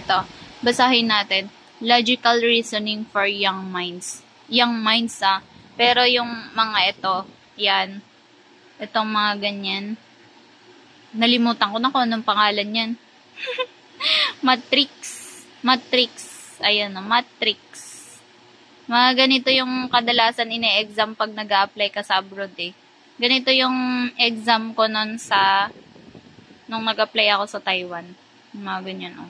Ito, basahin natin. Logical reasoning for young minds. Young minds, Pero yung mga ito, yan. Itong mga ganyan. Nalimutan ko na kung anong pangalan yan. Matrix. Ayan o, matrix. Mga ganito yung kadalasan ine-exam pag nag-a-apply ka sa abroad eh. Ganito yung exam ko nun nung nag-apply ako sa Taiwan. Mga ganyan o.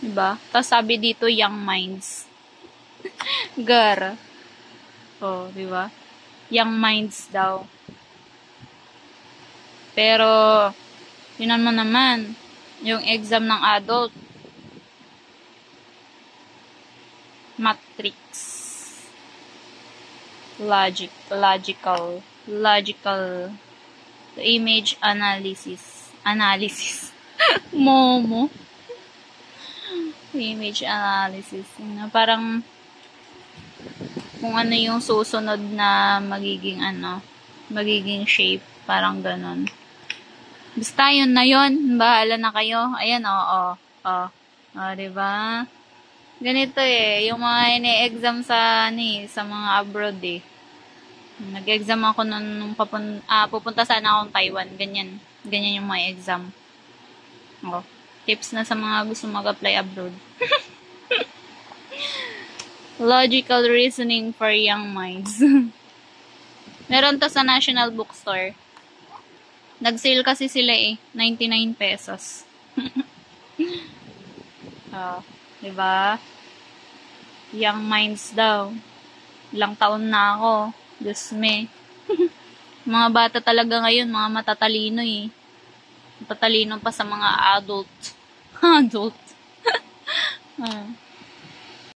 Diba? Tapos sabi dito, young minds. Gar. Oh, diba? Young minds daw. Pero, yun mo naman, yung exam ng adult, matrix. Logical. Image analysis. Momo. Image analysis. Parang, kung ano yung susunod na magiging shape. Parang ganon. Basta yun na yun. Bahala na kayo. Ayan, oo. Diba? Ganito eh. Yung mga ine-exam sa mga abroad eh. Nag-exam ako nung pupunta sana akong Taiwan. Ganyan yung mga exam. Tips na sa mga gusto mag-apply abroad. Logical reasoning for young minds. Meron to sa National Bookstore. Nag-sale kasi sila 99 pesos. Diba? Young minds daw. Ilang taon na ako. Diyos me. Mga bata talaga ngayon, mga matatalino eh. Matatalino pa sa mga adult.